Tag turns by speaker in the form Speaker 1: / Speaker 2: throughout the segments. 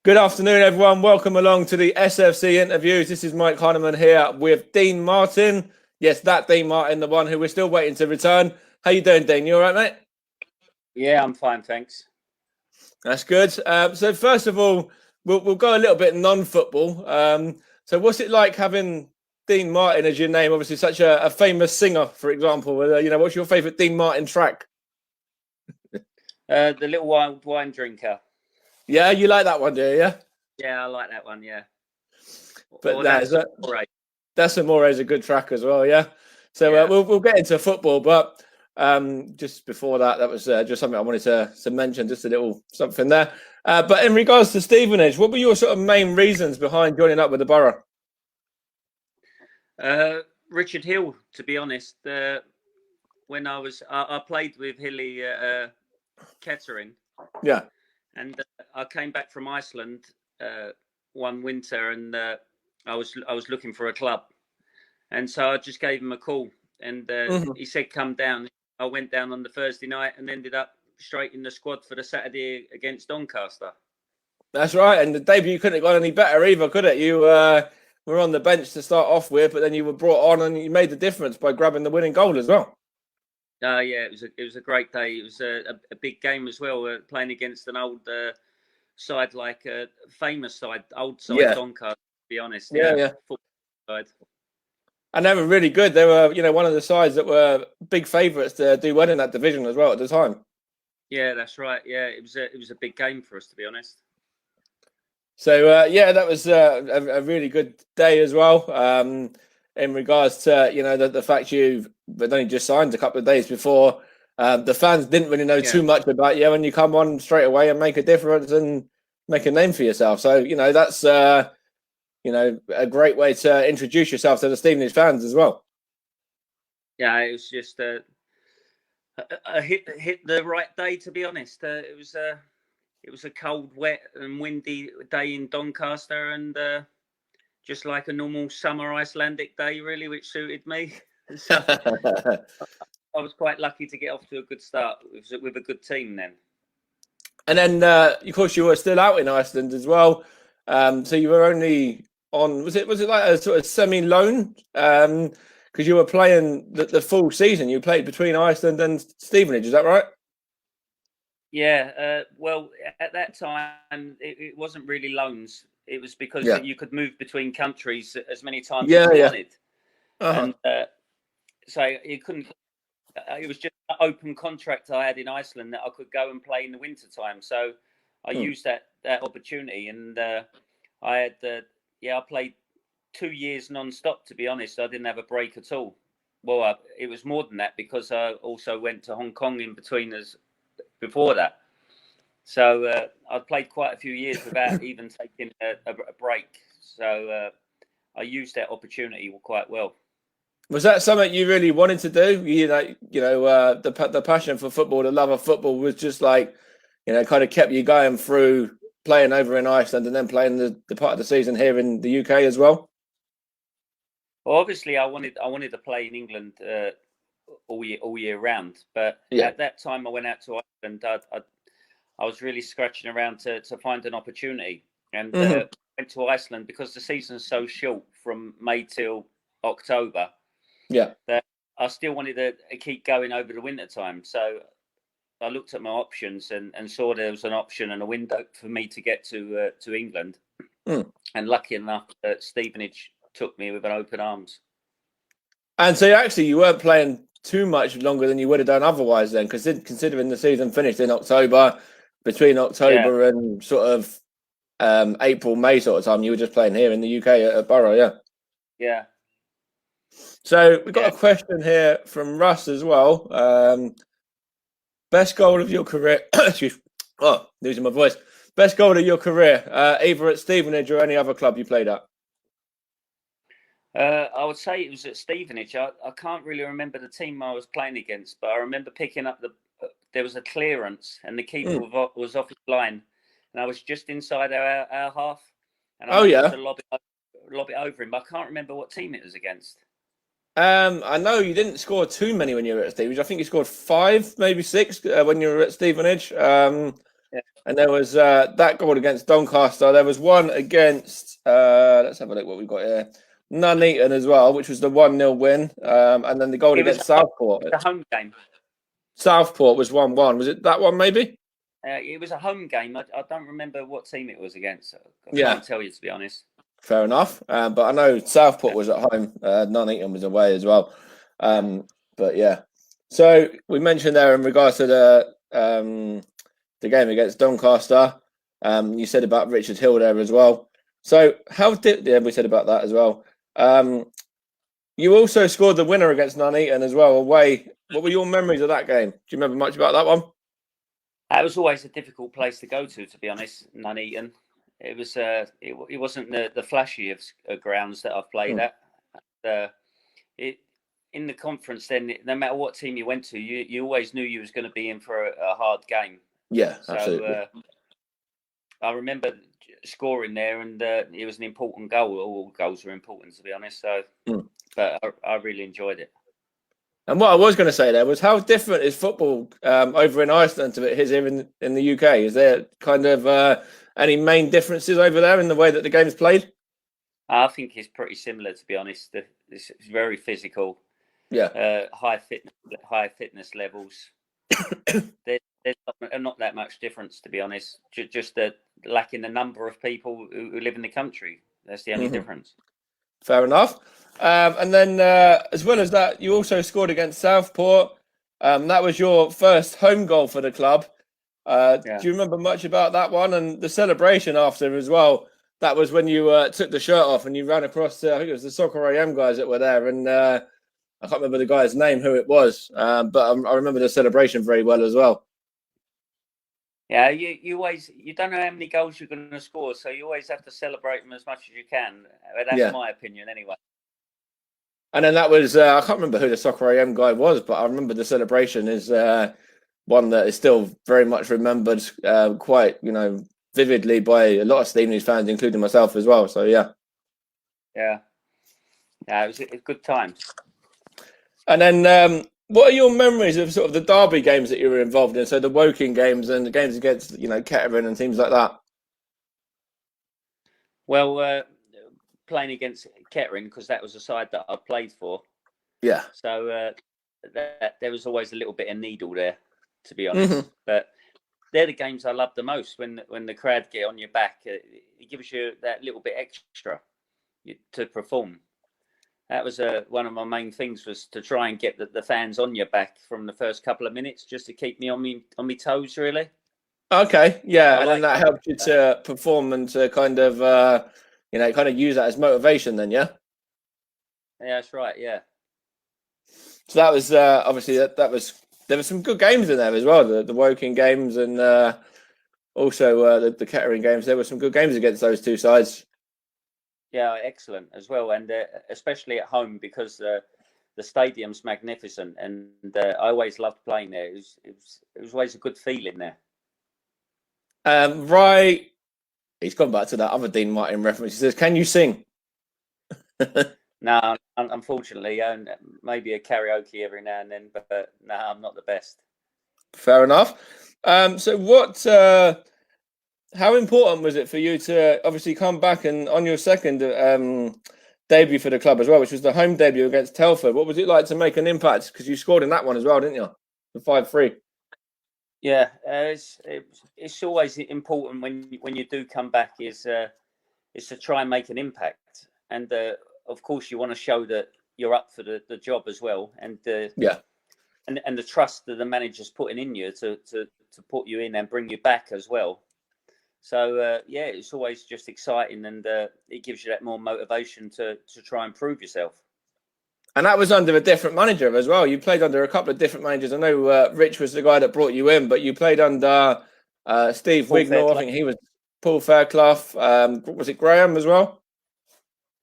Speaker 1: Good afternoon, everyone. Welcome along to the SFC interviews. This is Mike Heineman here with Dean Martin. Yes, that Dean Martin, the one who we're still waiting to return. How you doing, Dean? You all right, mate?
Speaker 2: Yeah, I'm fine, thanks.
Speaker 1: That's good. So first of all, we'll go a little bit non-football. So what's it like having Dean Martin as your name? Obviously, such a famous singer, for example. What's your favourite Dean Martin track?
Speaker 2: The Little Wild Wine Drinker.
Speaker 1: Yeah, you like that one, do you?
Speaker 2: Yeah, I like that one, yeah.
Speaker 1: But that's Amore's a good track as well, yeah. So
Speaker 2: yeah.
Speaker 1: We'll get into football, but just before that was just something I wanted to mention, just a little something there. But in regards to Stevenage, what were your sort of main reasons behind joining up with the Boro?
Speaker 2: Richard Hill, to be honest. When I played with Hilly Kettering.
Speaker 1: Yeah.
Speaker 2: And I came back from Iceland one winter, and I was looking for a club, and so I just gave him a call, and he said, "Come down." I went down on the Thursday night and ended up straight in the squad for the Saturday against Doncaster.
Speaker 1: That's right, and the debut couldn't have gone any better either, could it? You were on the bench to start off with, but then you were brought on and you made the difference by grabbing the winning goal as well.
Speaker 2: Yeah, it was a great day. It was a big game as well, playing against an old side, like a famous side, old side, Doncaster, to be honest.
Speaker 1: Yeah.
Speaker 2: Side.
Speaker 1: And they were really good. They were, one of the sides that were big favourites to do well in that division as well at the time.
Speaker 2: Yeah, that's right. Yeah, it was a big game for us, to be honest.
Speaker 1: So that was a really good day as well. In regards to the fact you've only just signed a couple of days before, the fans didn't really know too much about you, and you come on straight away and make a difference and make a name for yourself. So that's a great way to introduce yourself to the Stevenage fans as well.
Speaker 2: Yeah, it was just a hit the right day, to be honest. It was a cold, wet, and windy day in Doncaster, and just like a normal summer Icelandic day, really, which suited me. So I was quite lucky to get off to a good start with a good team then. And
Speaker 1: then, of course, you were still out in Iceland as well. So you were only on, was it like a sort of semi-loan? Because you were playing the full season. You played between Iceland and Stevenage, is that right?
Speaker 2: Yeah, well, at that time, it wasn't really loans. It was because you could move between countries as many times as you wanted. And so you couldn't. It was just an open contract I had in Iceland that I could go and play in the winter time. So I used that opportunity, and I had I played 2 years non-stop. To be honest, I didn't have a break at all. Well, it was more than that because I also went to Hong Kong in between us before that. So I played quite a few years without even taking a break. So I used that opportunity quite well.
Speaker 1: Was that something you really wanted to do? The passion for football, the love of football was just like, kind of kept you going through playing over in Iceland and then playing the part of the season here in the UK as well?
Speaker 2: Well, obviously, I wanted to play in England all year round. But at that time, I went out to Iceland. I was really scratching around to find an opportunity, and went to Iceland because the season's so short from May till October.
Speaker 1: Yeah,
Speaker 2: that I still wanted to keep going over the winter time. So I looked at my options and saw there was an option and a window for me to get to England. And lucky enough, Stevenage took me with an open arms.
Speaker 1: And so actually, you weren't playing too much longer than you would have done otherwise then, because considering the season finished in October, between October and sort of April, May sort of time, you were just playing here in the UK at Boro,
Speaker 2: Yeah.
Speaker 1: So we've got a question here from Russ as well. Best goal of your career? Losing my voice. Best goal of your career, either at Stevenage or any other club you played at?
Speaker 2: I would say it was at Stevenage. I can't really remember the team I was playing against, but I remember picking up there was a clearance and the keeper was off his line, and I was just inside our half, and I managed to lob it over him. But I can't remember what team it was against.
Speaker 1: I know you didn't score too many when you were at Stevenage. I think you scored 5, maybe 6 when you were at Stevenage. And there was that goal against Doncaster. There was one against, let's have a look what we've got here. Nuneaton as well, which was the 1-0 win. And then the goal against Southport.
Speaker 2: The home game.
Speaker 1: Southport was 1-1. Was it that one, maybe?
Speaker 2: It was a home game. I don't remember what team it was against. I can't tell you, to be honest.
Speaker 1: Fair enough. But I know Southport was at home. Nuneaton was away as well. But yeah. So we mentioned there in regards to the game against Doncaster. You said about Richard Hill there as well. So we said about that as well. You also scored the winner against Nuneaton as well away. What were your memories of that game? Do you remember much about that one?
Speaker 2: It was always a difficult place to go to be honest, Nuneaton. It was it wasn't the flashy of grounds that I've played at. In the conference, then no matter what team you went to, you always knew you was going to be in for a hard game.
Speaker 1: Yeah, absolutely.
Speaker 2: I remember scoring there, and it was an important goal. All goals were important, to be honest. So, but I really enjoyed it.
Speaker 1: And what I was going to say there was, how different is football over in Iceland to it is here in the UK? Is there kind of any main differences over there in the way that the game is played?
Speaker 2: I think it's pretty similar, to be honest. It's very physical.
Speaker 1: Yeah.
Speaker 2: High fitness levels. There's not that much difference, to be honest. Just lacking the number of people who live in the country. That's the only difference.
Speaker 1: Fair enough. And then, as well as that, you also scored against Southport. That was your first home goal for the club. Do you remember much about that one and the celebration after as well? That was when you took the shirt off and you ran across, I think it was the Soccer AM guys that were there. And I can't remember the guy's name, who it was, but I remember the celebration very well as well.
Speaker 2: Yeah, you don't know how many goals you're going to score, so you always have to celebrate them as much as you can. That's my opinion, anyway.
Speaker 1: And then that was I can't remember who the Soccer AM guy was, but I remember the celebration is one that is still very much remembered, quite vividly by a lot of Stevenage fans, including myself as well. So yeah, it
Speaker 2: was a good time.
Speaker 1: And then, what are your memories of sort of the derby games that you were involved in? So the Woking games and the games against, Kettering and teams like that.
Speaker 2: Well, playing against Kettering, because that was a side that I played for.
Speaker 1: Yeah.
Speaker 2: So there was always a little bit of needle there, to be honest. But they're the games I love the most. When the crowd get on your back, it gives you that little bit extra to perform. That was one of my main things, was to try and get the fans on your back from the first couple of minutes, just to keep me on my toes, really.
Speaker 1: Okay, yeah, and then that helped you to perform and to kind of, use that as motivation. Then, yeah.
Speaker 2: Yeah, that's right. Yeah.
Speaker 1: So that was obviously there were some good games in there as well. The Woking games and also the Kettering games. There were some good games against those two sides.
Speaker 2: Yeah, excellent as well, and especially at home, because the stadium's magnificent, and I always loved playing there. It was always a good feeling there.
Speaker 1: Right, he's gone back to that other Dean Martin reference. He says, "Can you sing?"
Speaker 2: No, unfortunately, maybe a karaoke every now and then, but no, I'm not the best.
Speaker 1: Fair enough. So what? How important was it for you to obviously come back and on your second debut for the club as well, which was the home debut against Telford? What was it like to make an impact? Because you scored in that one as well, didn't you? The 5-3.
Speaker 2: Yeah, it's always important when you do come back is to try and make an impact, and of course you want to show that you're up for the job as well, and and the trust that the manager's putting in you to put you in and bring you back as well. So it's always just exciting, and it gives you that more motivation to try and prove yourself.
Speaker 1: And that was under a different manager as well. You played under a couple of different managers. I know Rich was the guy that brought you in, but you played under Steve Wignall. I think he was Paul Fairclough. Was it Graham as well?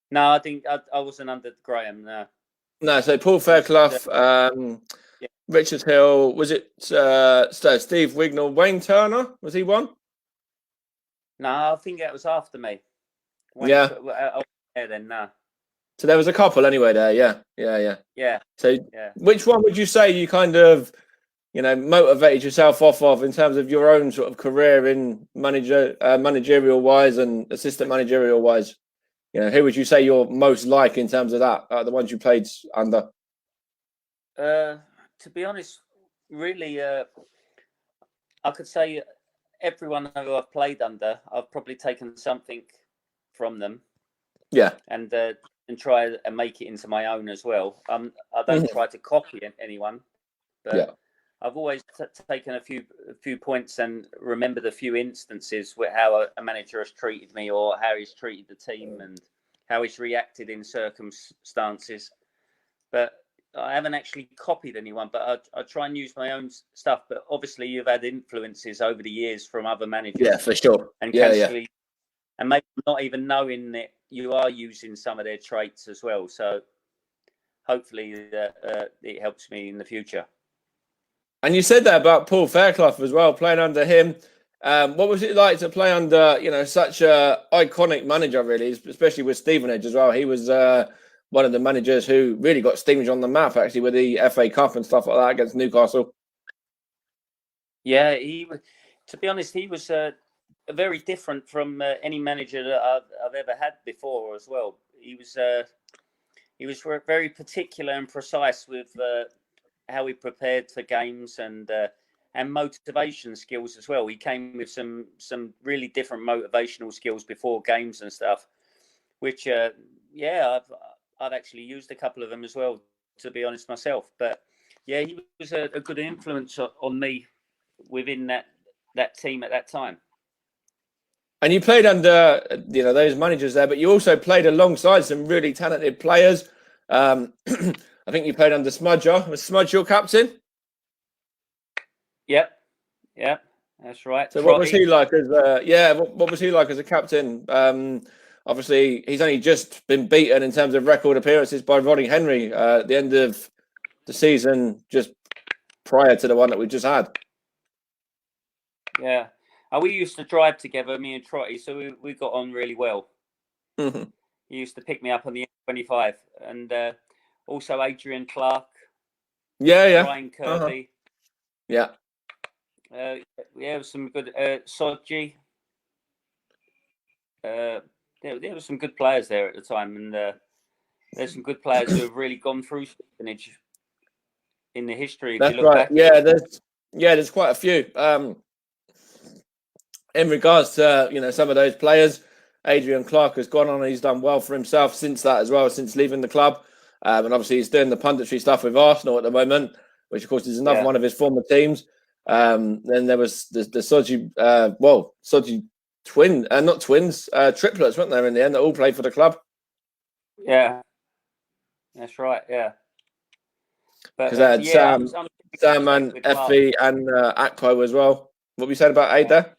Speaker 2: No, I think I wasn't under Graham.
Speaker 1: No, so Paul Fairclough, Richard Hill. Was it Steve Wignall? Wayne Turner? Was he one?
Speaker 2: No, I think that was after me. Then no.
Speaker 1: So there was a couple anyway there, yeah.
Speaker 2: Yeah.
Speaker 1: So which one would you say you kind of motivated yourself off of in terms of your own sort of career in managerial wise and assistant managerial wise? Who would you say you're most like in terms of that? The ones you played under?
Speaker 2: To be honest, really, I could say everyone who I've played under, I've probably taken something from them.
Speaker 1: Yeah.
Speaker 2: And try and make it into my own as well. I don't try to copy anyone, but I've always taken a few points and remembered a few instances where how a manager has treated me or how he's treated the team and how he's reacted in circumstances. But I haven't actually copied anyone, but I try and use my own stuff. But obviously, you've had influences over the years from other managers.
Speaker 1: Yeah, for sure.
Speaker 2: And and maybe not even knowing that you are using some of their traits as well. So hopefully it helps me in the future.
Speaker 1: And you said that about Paul Fairclough as well, playing under him. What was it like to play under, such a iconic manager, really, especially with Stevenage as well? He was one of the managers who really got Stevenage on the map, actually, with the FA Cup and stuff like that against Newcastle.
Speaker 2: Yeah, to be honest, he was very different from any manager that I've ever had before as well. He was very particular and precise with how he prepared for games and motivation skills as well. He came with some really different motivational skills before games and stuff, which I've actually used a couple of them as well, to be honest myself. But yeah, he was a good influence on me within that team at that time.
Speaker 1: And you played under, those managers there, but you also played alongside some really talented players. I think you played under Smudger. Was Smudge your captain?
Speaker 2: Yep, that's right.
Speaker 1: So what was he like as what was he like as a captain? Obviously, he's only just been beaten in terms of record appearances by Ronnie Henry at the end of the season, just prior to the one that we just had.
Speaker 2: Yeah. We used to drive together, me and Trotty, so we got on really well.
Speaker 1: Mm-hmm.
Speaker 2: He used to pick me up on the M25, and also Adrian Clark.
Speaker 1: Yeah.
Speaker 2: Brian Kirby.
Speaker 1: Yeah.
Speaker 2: There was some good Sodji. There were some good players there at the time, and there's some good players who have really gone through Stevenage in the history.
Speaker 1: That's right. Back. There's quite a few. In regards to some of those players, Adrian Clark has gone on and he's done well for himself since that as well, since leaving the club. And obviously he's doing the punditry stuff with Arsenal at the moment, which of course is another one of his former teams. Then there was the Sodji, Sodji not twins, triplets, weren't there in the end, that all played for the club?
Speaker 2: Yeah, that's right. Yeah,
Speaker 1: because I had Sam and Effie and Akpo as well. What we said about Ada?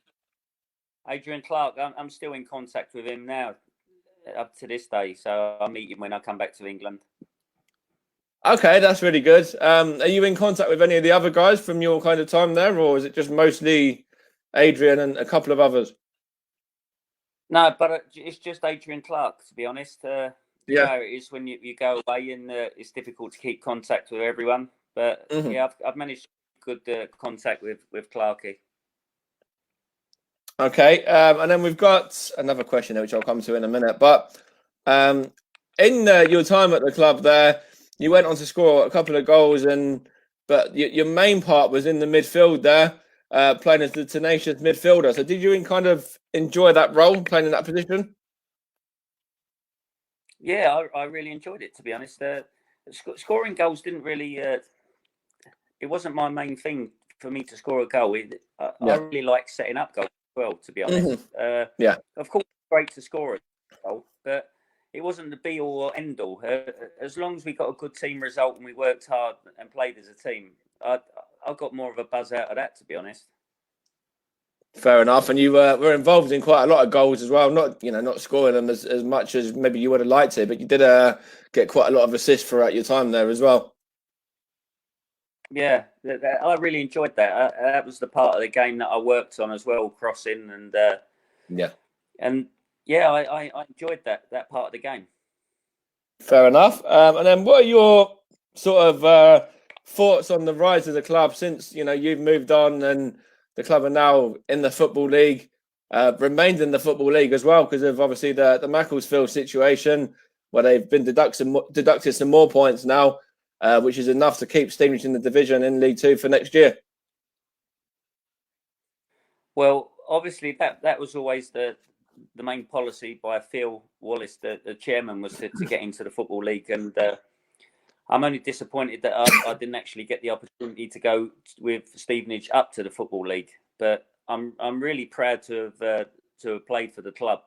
Speaker 2: Adrian Clark, I'm still in contact with him now, up to this day. So I'll meet him when I come back to England.
Speaker 1: Okay, that's really good. Are you in contact with any of the other guys from your kind of time there, or is it just mostly Adrian and a couple of others?
Speaker 2: No, but it's just Adrian Clark, to be honest. It is when you go away and it's difficult to keep contact with everyone. But I've managed good contact with Clarky.
Speaker 1: Okay, and then we've got another question there, which I'll come to in a minute. But in your time at the club there, you went on to score a couple of goals, but your main part was in the midfield there, playing as the tenacious midfielder. So did you kind of enjoy that role, playing in that position?
Speaker 2: Yeah, I really enjoyed it, to be honest. Scoring goals didn't really... it wasn't my main thing for me to score a goal. I really like setting up goals. Well, to be honest, of course, it's great to score a goal, but it wasn't the be all or end all. As long as we got a good team result and we worked hard and played as a team, I got more of a buzz out of that, to be honest.
Speaker 1: Fair enough, and you were involved in quite a lot of goals as well. Not scoring them as much as maybe you would have liked to, but you did get quite a lot of assists throughout your time there as well.
Speaker 2: Yeah, I really enjoyed that. That was the part of the game that I worked on as well, crossing and I enjoyed that part of the game.
Speaker 1: Fair enough. And then what are your sort of thoughts on the rise of the club since you've moved on and the club are now in the Football League, remained in the Football League as well because of obviously the Macclesfield situation where they've been deducted some more points now, which is enough to keep Stevenage in the division in League Two for next year.
Speaker 2: Well, obviously that was always the main policy by Phil Wallace, the chairman, was to get into the Football League, and I'm only disappointed that I didn't actually get the opportunity to go with Stevenage up to the Football League. But I'm really proud to have played for the club,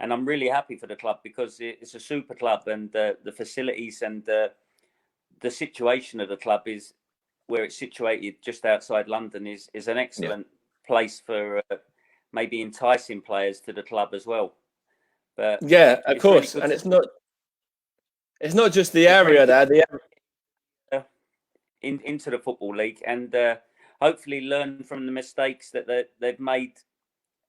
Speaker 2: and I'm really happy for the club because it's a super club, and the facilities and the situation of the club is where it's situated just outside London is an excellent place for maybe enticing players to the club as well. But
Speaker 1: yeah, of course, really, and it's not just the area there.
Speaker 2: Into the Football League, and hopefully learn from the mistakes that they've made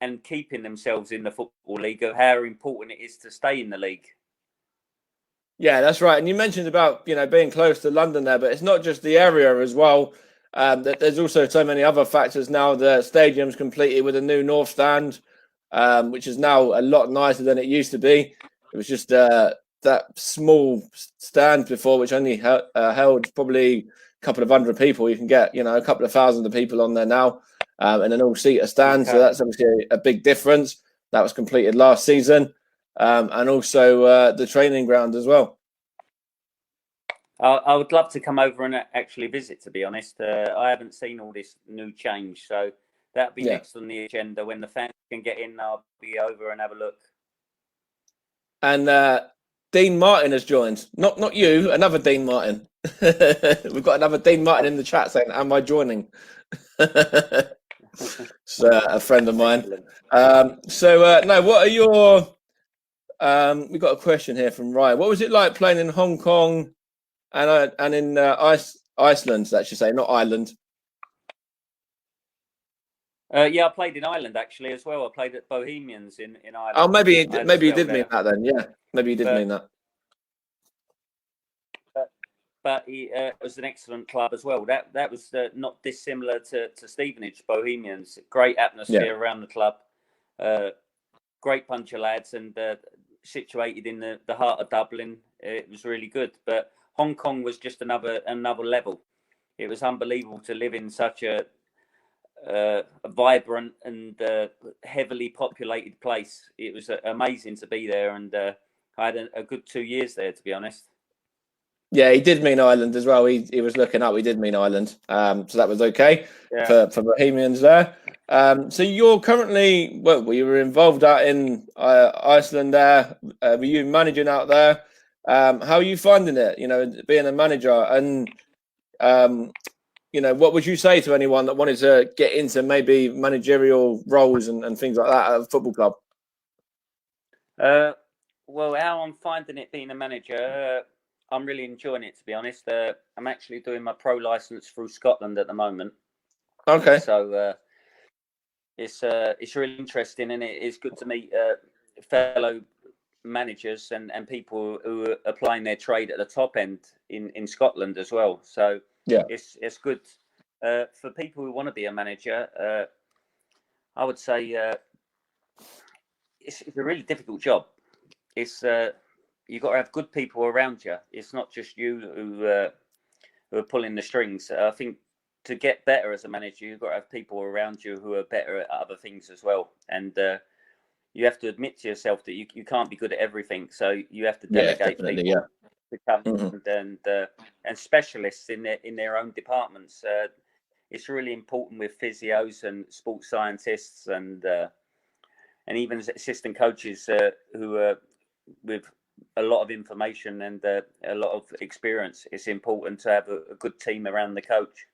Speaker 2: and keeping themselves in the Football League of how important it is to stay in the league.
Speaker 1: Yeah, that's right. And you mentioned about being close to London there, but it's not just the area as well. There's also so many other factors now. The stadium's completed with a new north stand, which is now a lot nicer than it used to be. It was just that small stand before, which only held probably a couple of hundred people. You can get a couple of thousand of people on there now, and an all-seater stand. Okay. So that's obviously a big difference. That was completed last season, and also the training ground as well.
Speaker 2: I would love to come over and actually visit, to be honest. I haven't seen all this new change, so that'll be next on the agenda. When the fans can get in, I'll be over and have a look.
Speaker 1: And Dean Martin has joined. Not you, another Dean Martin. We've got another Dean Martin in the chat saying, "Am I joining?" It's a friend of mine. No, what are your... we've got a question here from Ryan. What was it like playing in Hong Kong and in Iceland, that should say, not Ireland?
Speaker 2: I played in Ireland actually as well. I played at Bohemians in Ireland.
Speaker 1: Oh, maybe you did mean that then. Yeah, maybe you did mean that.
Speaker 2: But it was an excellent club as well. That was not dissimilar to Stevenage, Bohemians. Great atmosphere around the club. Great bunch of lads, and situated in the heart of Dublin. It was really good. But Hong Kong was just another level. It was unbelievable to live in such a vibrant and heavily populated place. It was amazing to be there, and I had a good 2 years there, to be honest.
Speaker 1: Yeah, he did mean Ireland as well. He was looking up. He did mean Ireland, so that was okay for Bohemians there. So you're currently, you were involved out in Iceland there. Were you managing out there? How are you finding it? Being a manager, and what would you say to anyone that wanted to get into maybe managerial roles and things like that at a football club?
Speaker 2: Well, how I'm finding it being a manager, I'm really enjoying it, to be honest. I'm actually doing my pro license through Scotland at the moment.
Speaker 1: Okay.
Speaker 2: So it's really interesting, and it's good to meet fellow managers and people who are applying their trade at the top end in Scotland as well. So it's good for people who want to be a manager. I would say it's a really difficult job. It's you've got to have good people around you. It's not just you who are pulling the strings. I think to get better as a manager, you've got to have people around you who are better at other things as well. And you have to admit to yourself that you can't be good at everything. So you have to delegate people to come and specialists in their own departments. It's really important with physios and sports scientists and even assistant coaches who are with a lot of information and a lot of experience. It's important to have a good team around the coach.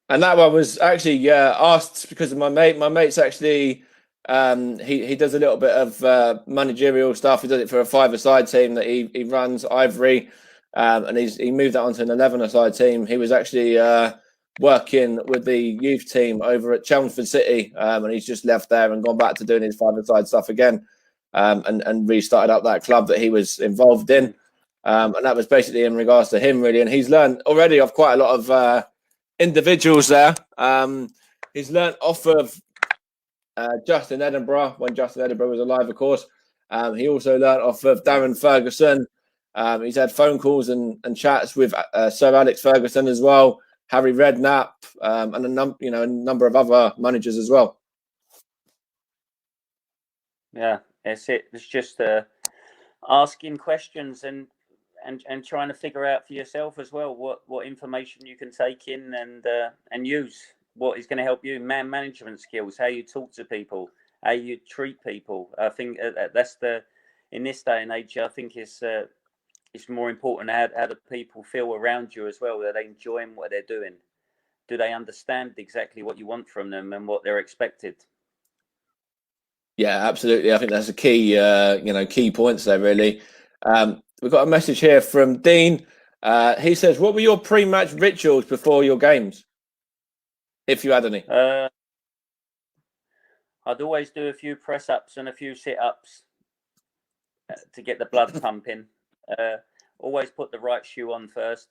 Speaker 1: And that one was actually asked because of my mate. My mate's actually he does a little bit of managerial stuff. He does it for a 5-a-side team that he runs, Ivory, and he moved that onto an 11-a-side team. He was actually working with the youth team over at Chelmsford City, and he's just left there and gone back to doing his 5-a-side stuff again, and restarted up that club that he was involved in. And that was basically in regards to him, really. And he's learned already of quite a lot of individuals there. He's learned off of Justin Edinburgh, when Justin Edinburgh was alive, of course. He also learned off of Darren Ferguson. He's had phone calls and chats with Sir Alex Ferguson as well, Harry Redknapp, and a number of other managers as well.
Speaker 2: Yeah, that's it. It's just asking questions and trying to figure out for yourself as well what information you can take in and use. What is going to help you, management skills, how you talk to people, how you treat people. I think that's in this day and age, I think it's more important how the people feel around you as well. That they enjoying what they're doing. Do they understand exactly what you want from them and what they're expected?
Speaker 1: Yeah, absolutely. I think that's a key, key points there, really. We've got a message here from Dean. He says, what were your pre-match rituals before your games? If you had any.
Speaker 2: I'd always do a few press-ups and a few sit-ups to get the blood pumping. Always put the right shoe on first.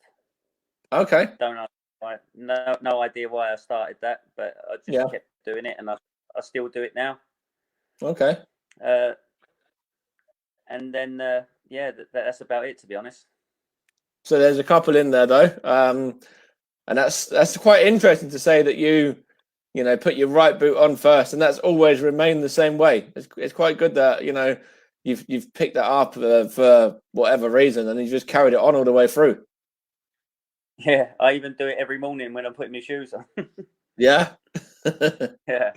Speaker 1: Okay.
Speaker 2: Don't know why. No idea why I started that, but I just kept doing it, and I still do it now.
Speaker 1: Okay.
Speaker 2: And then that's about it, to be honest.
Speaker 1: So there's a couple in there though, and that's quite interesting to say that you put your right boot on first, and that's always remained the same way. It's quite good that you've picked that up for whatever reason, and you just carried it on all the way through.
Speaker 2: Yeah, I even do it every morning when I'm putting my shoes on.
Speaker 1: Yeah.
Speaker 2: Yeah.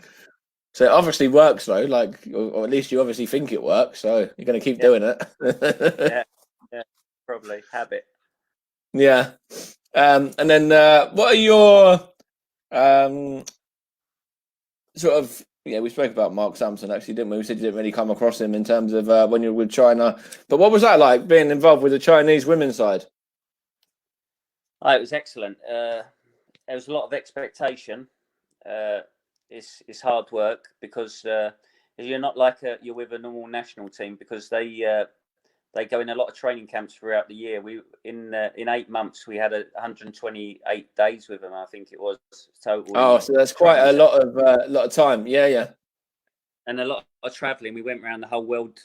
Speaker 1: So it obviously works though, or at least you obviously think it works. So you're going to keep doing it.
Speaker 2: Yeah, probably habit.
Speaker 1: Yeah. And then what are your sort of, we spoke about Mark Sampson actually, didn't we? We said you didn't really come across him in terms of when you were with China. But what was that like, being involved with the Chinese women's side?
Speaker 2: Oh, it was excellent. There was a lot of expectation. It's hard work because you're not like you're with a normal national team, because they go in a lot of training camps throughout the year. We in 8 months we had 128 days with them, I think it was total.
Speaker 1: Oh, so that's quite a lot of time. Yeah.
Speaker 2: And a lot of traveling. We went around the whole world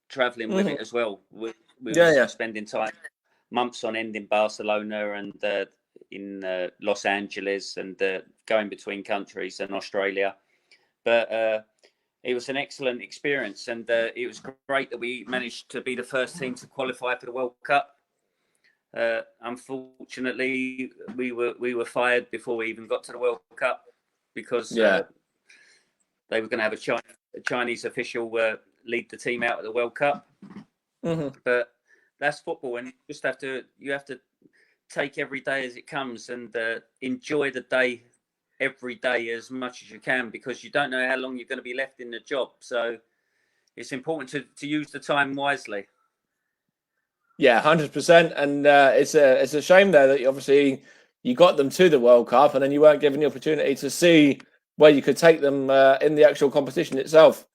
Speaker 2: traveling with it as well. We were spending time, months on end in Barcelona and in Los Angeles, and going between countries and Australia. But it was an excellent experience, and it was great that we managed to be the first team to qualify for the World Cup. Unfortunately, we were fired before we even got to the World Cup, because they were going to have a Chinese official lead the team out of the World Cup.
Speaker 1: Mm-hmm.
Speaker 2: But that's football, and you have to take every day as it comes, and enjoy the day every day as much as you can, because you don't know how long you're going to be left in the job. So it's important to use the time wisely.
Speaker 1: Yeah, 100%. And it's a shame there that obviously you got them to the World Cup and then you weren't given the opportunity to see where you could take them in the actual competition itself.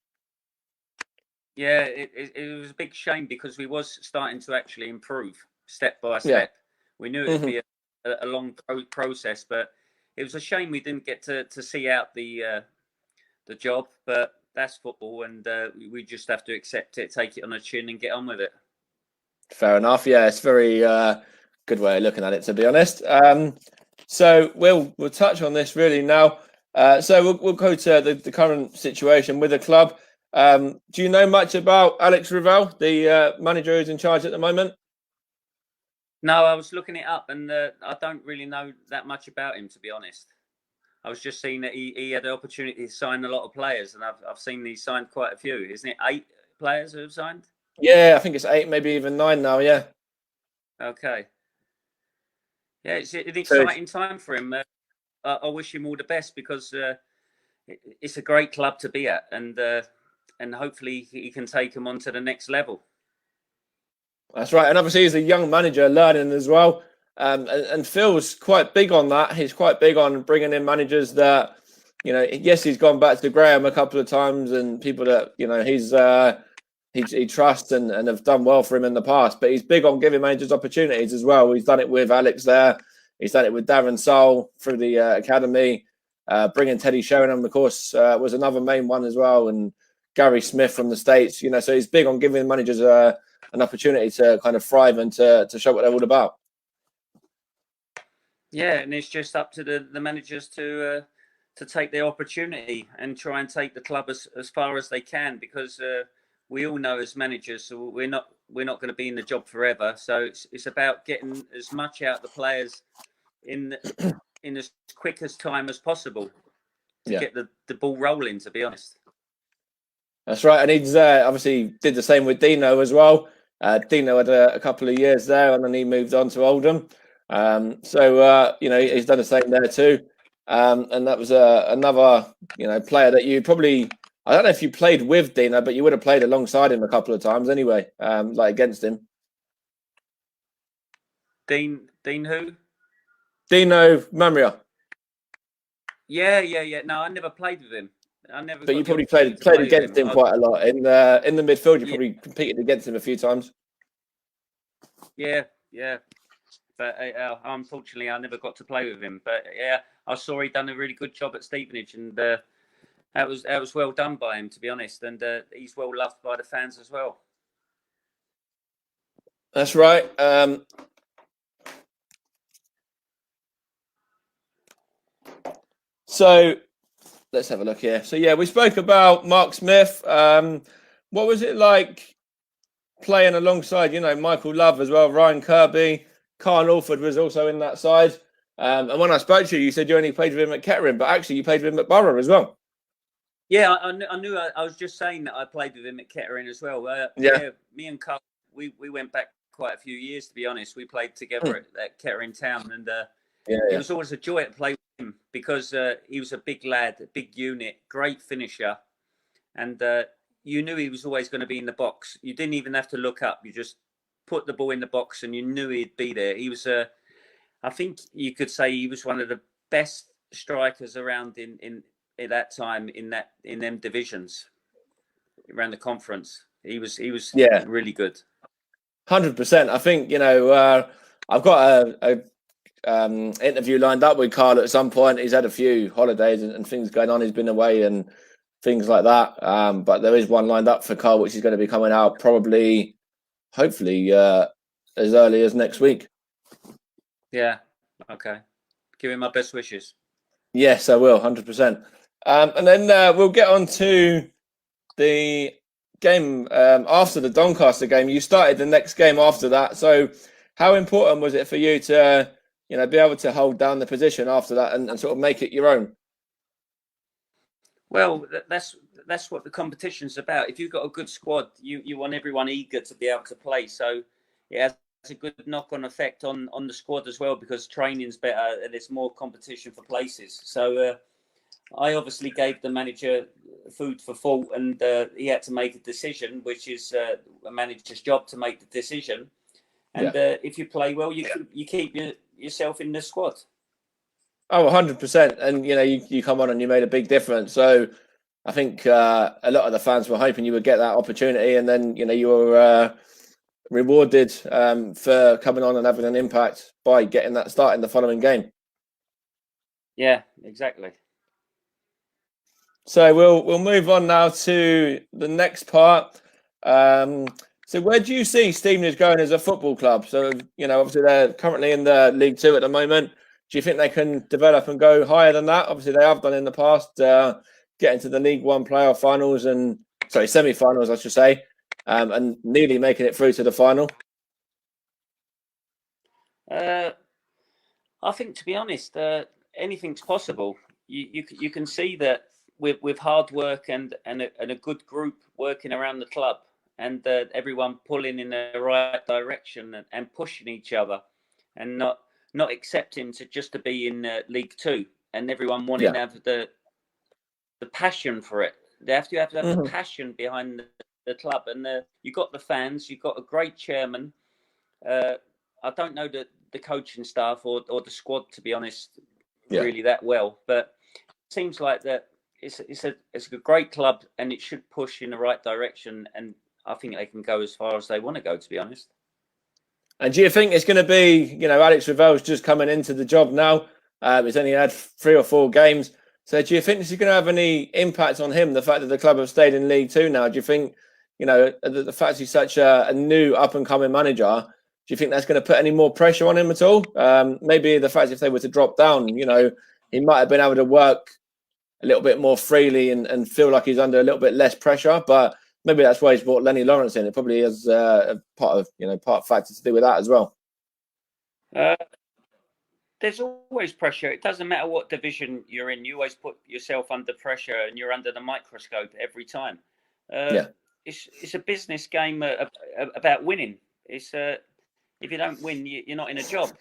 Speaker 2: Yeah, it was a big shame, because we was starting to actually improve step by step. We knew it would be a long process, but it was a shame we didn't get to see out the job. But that's football, and we just have to accept it, take it on the chin, and get on with it.
Speaker 1: Fair enough. Yeah, it's a very good way of looking at it, to be honest. So we'll touch on this really now. So we'll go to the current situation with the club. Do you know much about Alex Revell, the manager who's in charge at the moment?
Speaker 2: No, I was looking it up, and I don't really know that much about him, to be honest. I was just seeing that he had the opportunity to sign a lot of players, and I've seen he signed quite a few. Isn't it 8 players who have signed?
Speaker 1: Yeah, I think it's 8, maybe even 9 now. Yeah.
Speaker 2: Okay. Yeah, it's an exciting time for him. I wish him all the best, because it's a great club to be at, and hopefully he can take them on to the next level.
Speaker 1: That's right, and obviously he's a young manager learning as well, and Phil's quite big on that. He's quite big on bringing in managers that, yes, he's gone back to Graham a couple of times, and people that he trusts and have done well for him in the past. But he's big on giving managers opportunities as well. He's done it with Alex there. He's done it with Darren Sol through the academy. Bringing Teddy Sheringham, of course, was another main one as well. And Gary Smith from the States, so he's big on giving managers an opportunity to kind of thrive and to show what they're all about.
Speaker 2: Yeah, and it's just up to the managers to take their opportunity and try and take the club as far as they can, because we all know as managers we're not going to be in the job forever. So it's about getting as much out of the players in as quick as time as possible to get the ball rolling, to be honest.
Speaker 1: That's right, and he's obviously did the same with Dino as well. Dino had a couple of years there, and then he moved on to Oldham. So he's done the same there too. And that was another player that you probably, I don't know if you played with Dino, but you would have played alongside him a couple of times anyway, like against him.
Speaker 2: Dean who?
Speaker 1: Dino Mamria.
Speaker 2: Yeah. No, I never played with him.
Speaker 1: But you probably played against him quite a lot in the midfield. You probably competed against him a few times.
Speaker 2: Yeah. But unfortunately, I never got to play with him. But yeah, I saw he done a really good job at Stevenage, and that was well done by him, to be honest. And he's well loved by the fans as well.
Speaker 1: That's right. So let's have a look here. So yeah, we spoke about Mark Smith. What was it like playing alongside, Michael Love as well, Ryan Kirby, Carl Alford was also in that side. And when I spoke to you, you said you only played with him at Kettering, but actually you played with him at Boro as well.
Speaker 2: Yeah, I knew. I was just saying that I played with him at Kettering as well. Yeah, me and Carl, we went back quite a few years, to be honest. We played together at Kettering Town, and it was always a joy to play with him, because he was a big lad, a big unit, great finisher, and you knew he was always going to be in the box. You didn't even have to look up. You just put the ball in the box and you knew he'd be there. He was I think you could say he was one of the best strikers around in that time in them divisions around the conference. He was really good.
Speaker 1: 100%. I think I've got a interview lined up with Carl at some point. He's had a few holidays and things going on. He's been away and things like that. But there is one lined up for Carl, which is going to be coming out probably, hopefully, as early as next week.
Speaker 2: Yeah. Okay. Give him my best wishes.
Speaker 1: Yes, I will. 100%. And then we'll get on to the game after the Doncaster game. You started the next game after that. So how important was it for you to, be able to hold down the position after that and sort of make it your own?
Speaker 2: Well, that's what the competition's about. If you've got a good squad, you want everyone eager to be able to play. So it has a good knock-on effect on the squad as well, because training's better and there's more competition for places. So I obviously gave the manager food for thought, and he had to make a decision, which is a manager's job to make the decision. And if you play well, you keep yourself in the squad.
Speaker 1: Oh, 100%. And, you come on and you made a big difference. So I think a lot of the fans were hoping you would get that opportunity. And then, you were rewarded for coming on and having an impact by getting that start in the following game.
Speaker 2: Yeah, exactly.
Speaker 1: So we'll move on now to the next part. So where do you see Stevenage going as a football club? So, obviously they're currently in the League Two at the moment. Do you think they can develop and go higher than that? Obviously they have done in the past, getting to the League One playoff finals semi-finals, I should say, and nearly making it through to the final.
Speaker 2: I think, to be honest, anything's possible. You can see that with hard work and a good group working around the club, and everyone pulling in the right direction and pushing each other, and not accepting to be in League Two, and everyone wanting to have the passion for it. They have to have the passion behind the club, and you got the fans, you got a great chairman. I don't know the coaching staff or the squad, to be honest, really that well, but it seems like that it's a great club, and it should push in the right direction. And I think they can go as far as they want to go, to be honest.
Speaker 1: And do you think it's going to be, Alex Revell's just coming into the job now? He's only had 3 or 4 games. So do you think this is going to have any impact on him, the fact that the club have stayed in League Two now? Do you think, the fact he's such a new up-and-coming manager, do you think that's going to put any more pressure on him at all? Maybe the fact if they were to drop down, he might have been able to work a little bit more freely and feel like he's under a little bit less pressure. But maybe that's why he's brought Lenny Lawrence in. It probably has a part factor to do with that as well.
Speaker 2: There's always pressure. It doesn't matter what division you're in. You always put yourself under pressure, and you're under the microscope every time. It's a business game about winning. It's if you don't win, you're not in a job.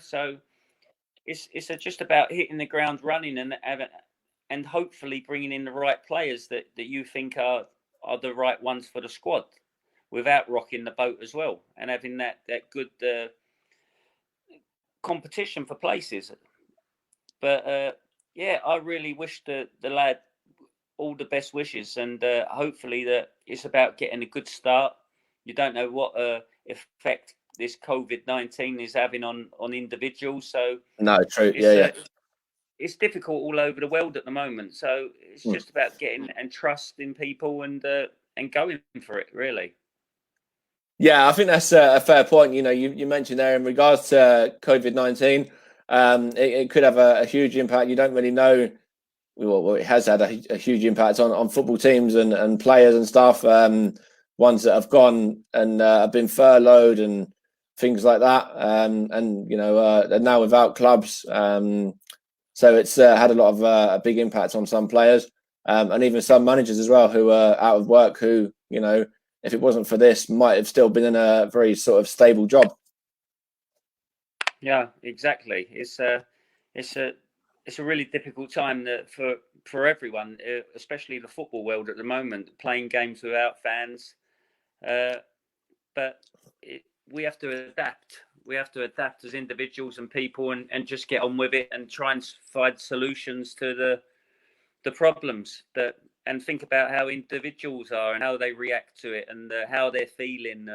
Speaker 2: So it's just about hitting the ground running and hopefully bringing in the right players that you think are the right ones for the squad, without rocking the boat as well, and having that good competition for places. But I really wish the lad all the best wishes, and hopefully that it's about getting a good start. You don't know what effect this COVID-19 is having on individuals. So
Speaker 1: no, true.
Speaker 2: It's difficult all over the world at the moment. So it's just about getting and trusting people and going for it, really.
Speaker 1: Yeah, I think that's a fair point. You mentioned there in regards to COVID-19, it could have a huge impact. You don't really know. Well, it has had a huge impact on football teams and players and stuff. Ones that have gone and have been furloughed and things like that. And they're now without clubs. So it's had a lot of a big impact on some players and even some managers as well who are out of work. Who if it wasn't for this, might have still been in a very sort of stable job.
Speaker 2: Yeah, exactly. It's a really difficult time for everyone, especially the football world at the moment, playing games without fans. But we have to adapt. We have to adapt as individuals and people, and just get on with it and try and find solutions to the problems and think about how individuals are and how they react to it and how they're feeling.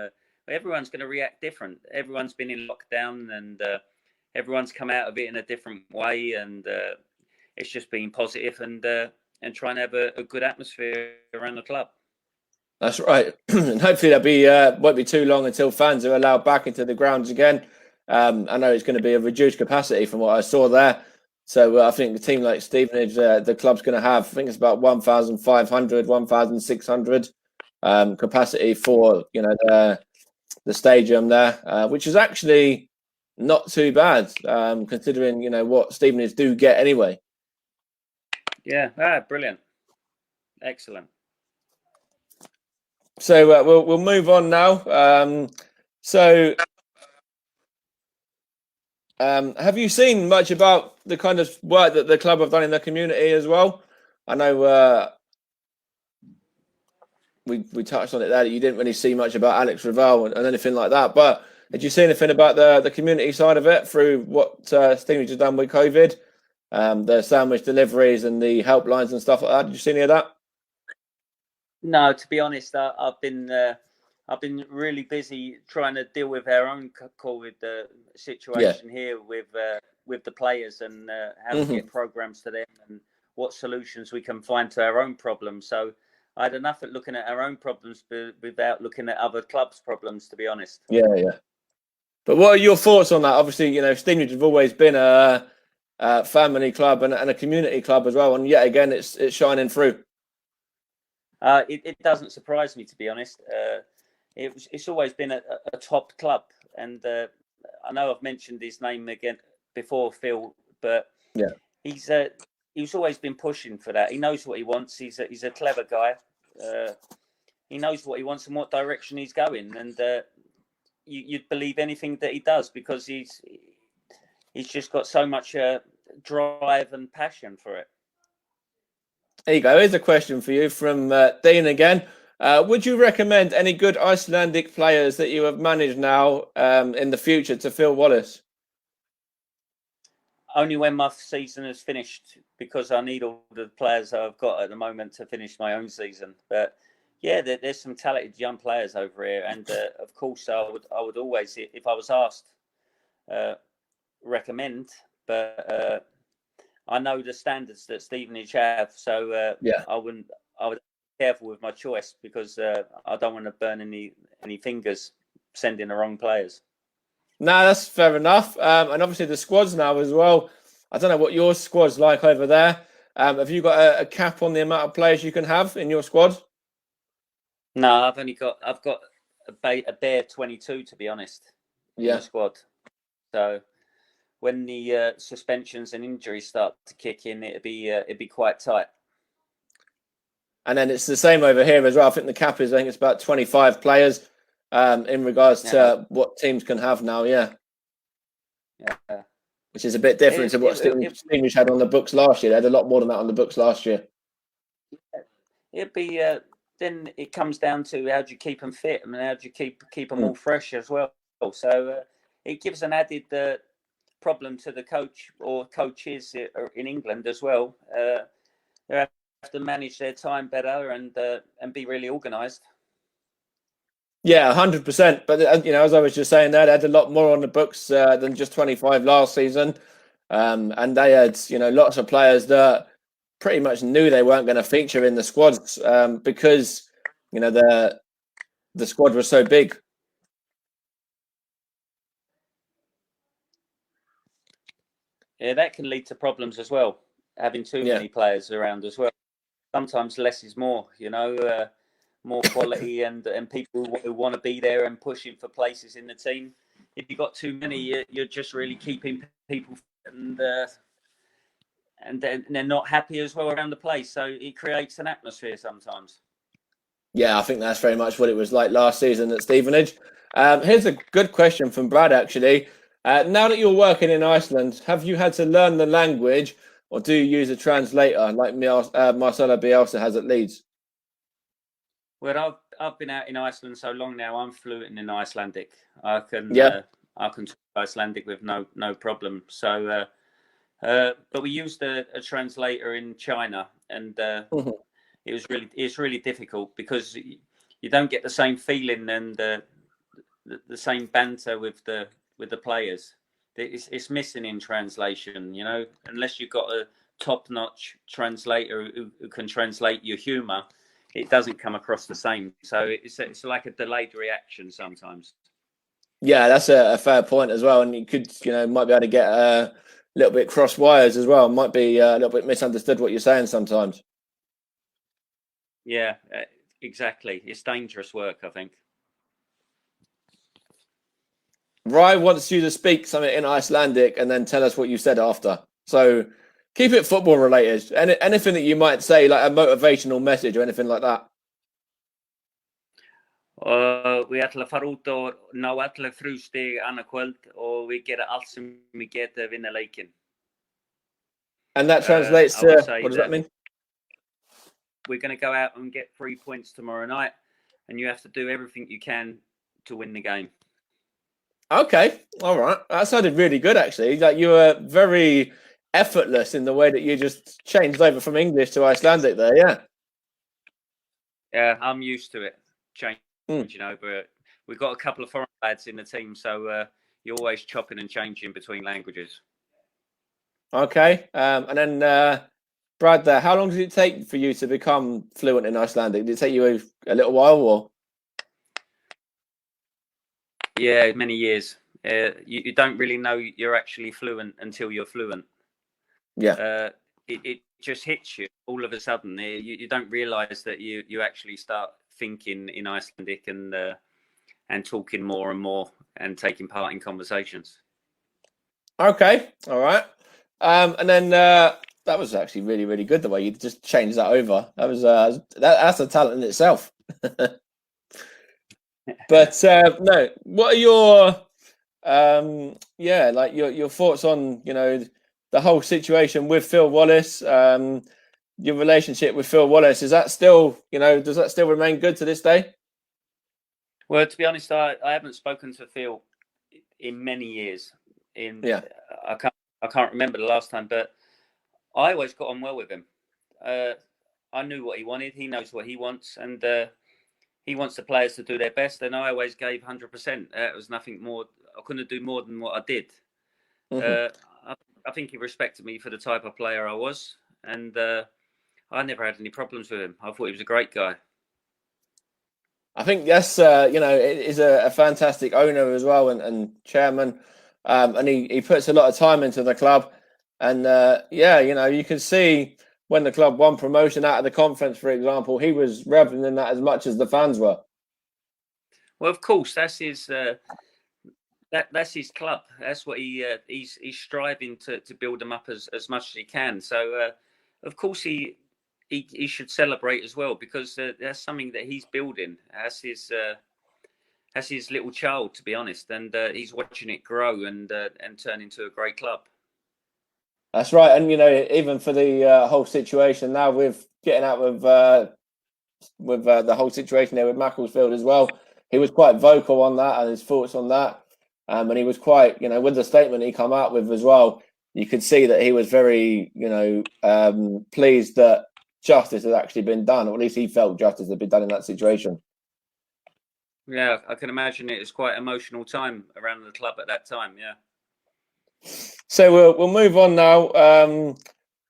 Speaker 2: Everyone's going to react different. Everyone's been in lockdown and everyone's come out of it in a different way, and it's just being positive and trying to have a good atmosphere around the club.
Speaker 1: That's right, and hopefully won't be too long until fans are allowed back into the grounds again. I know it's going to be a reduced capacity from what I saw there. So I think a team like Stevenage, the club's going to have, I think it's about 1,500, 1,600 capacity for the stadium there, which is actually not too bad considering what Stevenage do get anyway.
Speaker 2: Yeah, brilliant, excellent.
Speaker 1: So we'll move on now. Have you seen much about the kind of work that the club have done in the community as well? I know we touched on it there that you didn't really see much about Alex Revell and anything like that. But did you see anything about the community side of it through what Stevenage has done with COVID? The sandwich deliveries and the helplines and stuff like that. Did you see any of that?
Speaker 2: No, to be honest, I've been really busy trying to deal with our own COVID situation here with the players and how to get programs to them and what solutions we can find to our own problems. So I had enough at looking at our own problems without looking at other clubs' problems, to be honest.
Speaker 1: Yeah. But what are your thoughts on that? Obviously, Stevenage have always been a family club and a community club as well, and yet again, it's shining through.
Speaker 2: It doesn't surprise me, to be honest. It's always been a top club, and I know I've mentioned his name again before, Phil, but he's always been pushing for that. He knows what he wants. He's a clever guy. He knows what he wants and what direction he's going, and you'd believe anything that he does because he's just got so much drive and passion for it.
Speaker 1: There you go. Here's a question for you from Dean again. Would you recommend any good Icelandic players that you have managed now in the future to Phil Wallace?
Speaker 2: Only when my season is finished, because I need all the players I've got at the moment to finish my own season. But Yeah, there's some talented young players over here, and of course, I would always, if I was asked, recommend. But I know the standards that Stevenage have, so I would be careful with my choice, because I don't want to burn any fingers sending the wrong players.
Speaker 1: No, that's fair enough. And obviously the squads now as well. I don't know what your squad's like over there. Have you got a cap on the amount of players you can have in your squad?
Speaker 2: No, I've got a bare 22, to be honest, in the squad. So when the suspensions and injuries start to kick in, it'd be quite tight.
Speaker 1: And then it's the same over here as well. I think the cap is, I think it's about 25 players in regards to what teams can have now. Yeah. Which is a bit different to what Stevenage had on the books last year. They had a lot more than that on the books last year.
Speaker 2: It'd be then it comes down to how do you keep them fit, and how do you keep them all fresh as well. So it gives an added problem to the coach or coaches in England as well. They have to manage their time better and be really organised.
Speaker 1: Yeah, 100%. But as I was just saying, they had a lot more on the books than just 25 last season, and they had lots of players that pretty much knew they weren't going to feature in the squads because the squad was so big.
Speaker 2: Yeah, that can lead to problems as well. Having too many players around as well. Sometimes less is more. More quality and people who want to be there and pushing for places in the team. If you've got too many, you're just really keeping people and they're not happy as well around the place. So it creates an atmosphere sometimes.
Speaker 1: Yeah, I think that's very much what it was like last season at Stevenage. Here's a good question from Brad, actually. Now that you're working in Iceland, have you had to learn the language, or do you use a translator like Marcelo Bielsa has at Leeds?
Speaker 2: Well, I've been out in Iceland so long now. I'm fluent in Icelandic. I can talk Icelandic with no problem. So, but we used a translator in China, and it's really difficult because you don't get the same feeling and the same banter with the players. It's missing in translation, unless you've got a top-notch translator who can translate your humour. It doesn't come across the same. So it's like a delayed reaction sometimes.
Speaker 1: Yeah, that's a fair point as well. And you could, might be able to get a little bit cross wires as well. Might be a little bit misunderstood what you're saying sometimes.
Speaker 2: Yeah, exactly. It's dangerous work, I think.
Speaker 1: Rye wants you to speak something in Icelandic and then tell us what you said after. So keep it football related. Anything that you might say, like a motivational message or anything like that.
Speaker 2: Við ætlum að fara út og ná allir 3 stig annað kvöld og við gera allt sem við geta að vinna leikinn.
Speaker 1: And that translates to, what does that mean?
Speaker 2: We're going to go out and get 3 points tomorrow night, and you have to do everything you can to win the game.
Speaker 1: Okay, all right. That sounded really good, actually. Like you were very effortless in the way that you just changed over from English to Icelandic there, yeah.
Speaker 2: Yeah, I'm used to it. But we've got a couple of foreign lads in the team, so you're always chopping and changing between languages.
Speaker 1: Okay, and then Brad, there, how long did it take for you to become fluent in Icelandic? Did it take you a little while, or?
Speaker 2: Yeah, many years. You don't really know you're actually fluent until you're fluent.
Speaker 1: Yeah.
Speaker 2: It just hits you all of a sudden. You don't realise that you actually start thinking in Icelandic and talking more and more and taking part in conversations. Okay,
Speaker 1: all right. And then that was actually really, really good the way you just changed that over. That was that's a talent in itself. But no, what are your your thoughts on the whole situation with Phil Wallace? Your relationship with Phil Wallace, is that still, does that still remain good to this day?
Speaker 2: Well, to be honest, I haven't spoken to Phil in many years. I can't remember the last time, but I always got on well with him. I knew what he wanted. He knows what he wants, and he wants the players to do their best, and I always gave 100%. It was nothing more. I couldn't do more than what I did. I think he respected me for the type of player I was, and I never had any problems with him. I thought he was a great guy.
Speaker 1: I think yes, is a fantastic owner as well and chairman, and he puts a lot of time into the club, and you can see when the club won promotion out of the conference, for example, he was reveling in that as much as the fans were.
Speaker 2: Well, of course, that's his. That's his club. That's what he's striving to build them up as much as he can. So, of course, he should celebrate as well, because that's something that he's building as his little child, to be honest, and he's watching it grow and turn into a great club.
Speaker 1: That's right, and even for the whole situation now with getting out with the whole situation there with Macclesfield as well, he was quite vocal on that and his thoughts on that. And he was quite, with the statement he come out with as well, you could see that he was very, pleased that justice had actually been done, or at least he felt justice had been done in that situation.
Speaker 2: Yeah, I can imagine it was quite an emotional time around the club at that time. Yeah.
Speaker 1: So we'll move on now.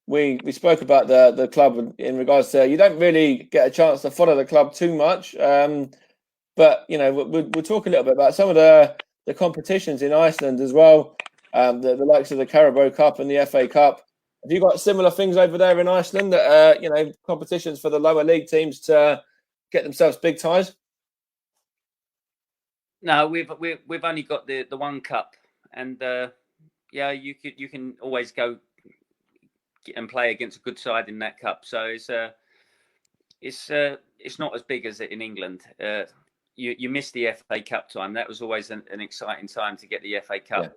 Speaker 1: We spoke about the club in regards to, you don't really get a chance to follow the club too much, but we'll talk a little bit about some of the competitions in Iceland as well, the likes of the Carabao Cup and the FA Cup. Have you got similar things over there in Iceland that competitions for the lower league teams to get themselves big ties?
Speaker 2: No, we've only got the one cup, and you can always go and play against a good side in that cup. So it's not as big as it in England. You missed the FA Cup time. That was always an exciting time to get the FA Cup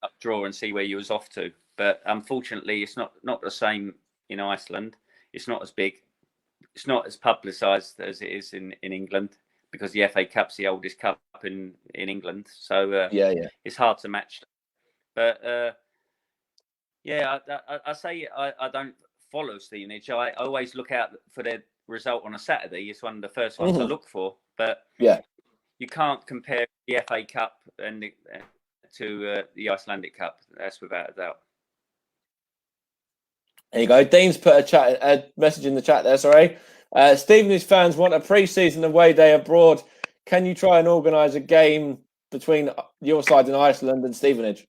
Speaker 2: up draw and see where you was off to. But unfortunately, it's not the same in Iceland. It's not as big. It's not as publicised as it is in England, because the FA Cup's the oldest cup in England. So it's hard to match. But I say I don't follow Stevenage. I always look out for their result on a Saturday. It's one of the first ones I look for. But you can't compare the FA Cup to the Icelandic Cup. That's without a doubt.
Speaker 1: There you go. Dean's put a message in the chat there. Sorry. Stevenage fans want a pre-season away day abroad. Can you try and organise a game between your side in Iceland and Stevenage?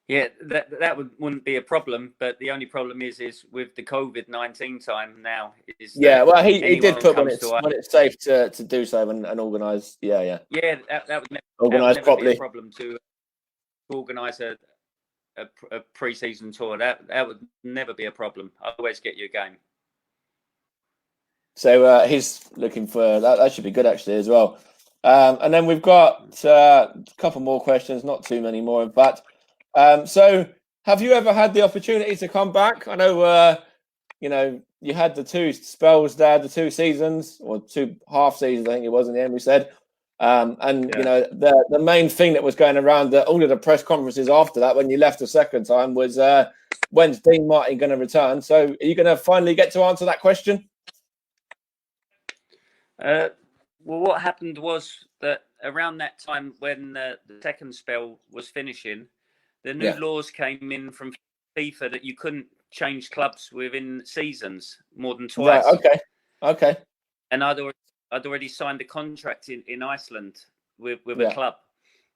Speaker 2: Yeah, that wouldn't be a problem, but the only problem is with the COVID-19 time now.
Speaker 1: Well, he did put when it's safe to do so and organise. Yeah,
Speaker 2: that would
Speaker 1: organise properly.
Speaker 2: Be a problem to organise a pre-season tour. That would never be a problem. I always get you a game.
Speaker 1: So he's looking for that. That should be good actually as well. And then we've got a couple more questions, not too many more in fact. So have you ever had the opportunity to come back? I know, you had the 2 spells there, the 2 seasons or 2 half seasons, I think it was in the end we said. The main thing that was going around all of the press conferences after that, when you left the second time, was when's Dean Martin going to return? So are you going to finally get to answer that question?
Speaker 2: Well, what happened was that around that time when the second spell was finishing, the new laws came in from FIFA that you couldn't change clubs within seasons more than twice.
Speaker 1: Right, okay.
Speaker 2: And I'd already signed a contract in Iceland with a club,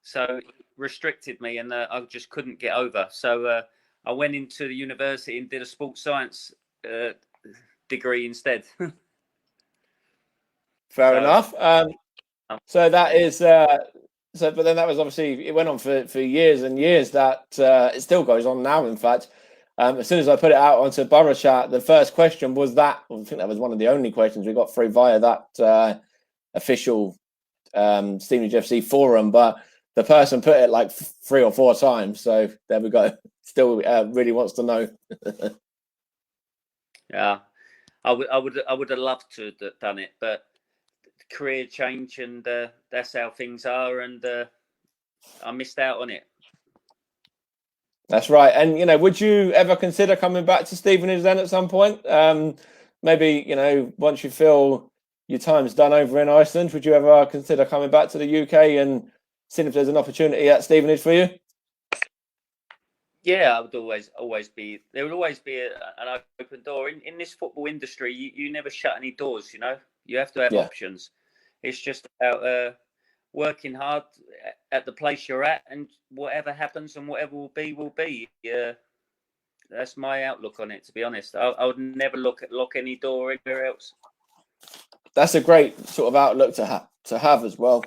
Speaker 2: so it restricted me, and I just couldn't get over. So I went into the university and did a sports science degree instead.
Speaker 1: Fair enough. So that is. But then that was obviously, it went on for years and years. That it still goes on now. In fact, as soon as I put it out onto Boro Chat, the first question was that. I think that was one of the only questions we got through via that official Stevenage FC forum. But the person put it like 3 or 4 times. So there we go. Still really wants to know.
Speaker 2: Yeah, I would have loved to have done it, but career change, and that's how things are, and I missed out on it.
Speaker 1: That's right. And would you ever consider coming back to Stevenage then at some point? maybe, once you feel your time's done over in Iceland, would you ever consider coming back to the UK and seeing if there's an opportunity at Stevenage for you?
Speaker 2: Yeah, I would always be. There would always be an open door in this football industry. You never shut any doors. You have to have options. It's just about working hard at the place you're at, and whatever happens and whatever will be. Yeah, that's my outlook on it. To be honest, I would never lock any door anywhere else.
Speaker 1: That's a great sort of outlook to have as well.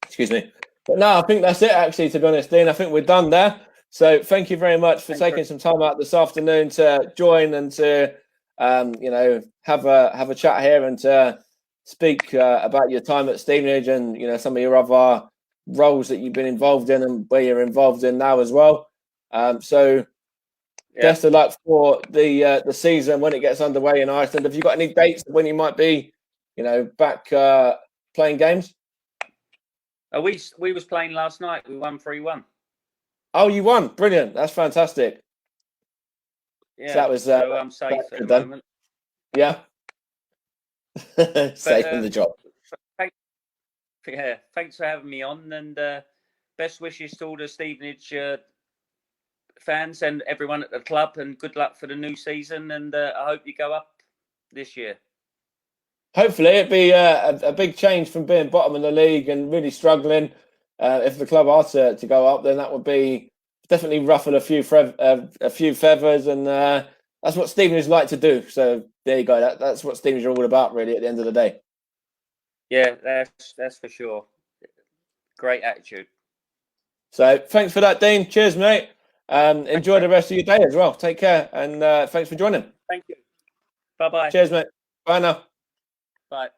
Speaker 1: Excuse me. But no, I think that's it, actually, to be honest, Dean. I think we're done there. So thank you very much for taking some time out this afternoon to join and to, have a chat here and to speak about your time at Stevenage and, some of your other roles that you've been involved in and where you're involved in now as well. Best of luck for the season when it gets underway in Iceland. Have you got any dates when you might be, back playing games?
Speaker 2: We was playing last night. We won 3-1.
Speaker 1: Oh, you won! Brilliant. That's fantastic.
Speaker 2: Yeah, so that was. So I'm safe at the moment.
Speaker 1: Yeah, safe in the job.
Speaker 2: Thanks for having me on, and best wishes to all the Stevenage fans and everyone at the club, and good luck for the new season. And I hope you go up this year.
Speaker 1: Hopefully, it'd be a big change from being bottom of the league and really struggling. If the club are to go up, then that would be definitely ruffle a few feathers, and that's what Stevenage like to do. So there you go. That's what Stevenage are all about, really, at the end of the day.
Speaker 2: Yeah, that's for sure. Great attitude.
Speaker 1: So thanks for that, Dean. Cheers, mate. Enjoy the rest of your day as well. Take care, and thanks for joining.
Speaker 2: Thank you. Bye-bye.
Speaker 1: Cheers, mate. Bye now.
Speaker 2: Bye.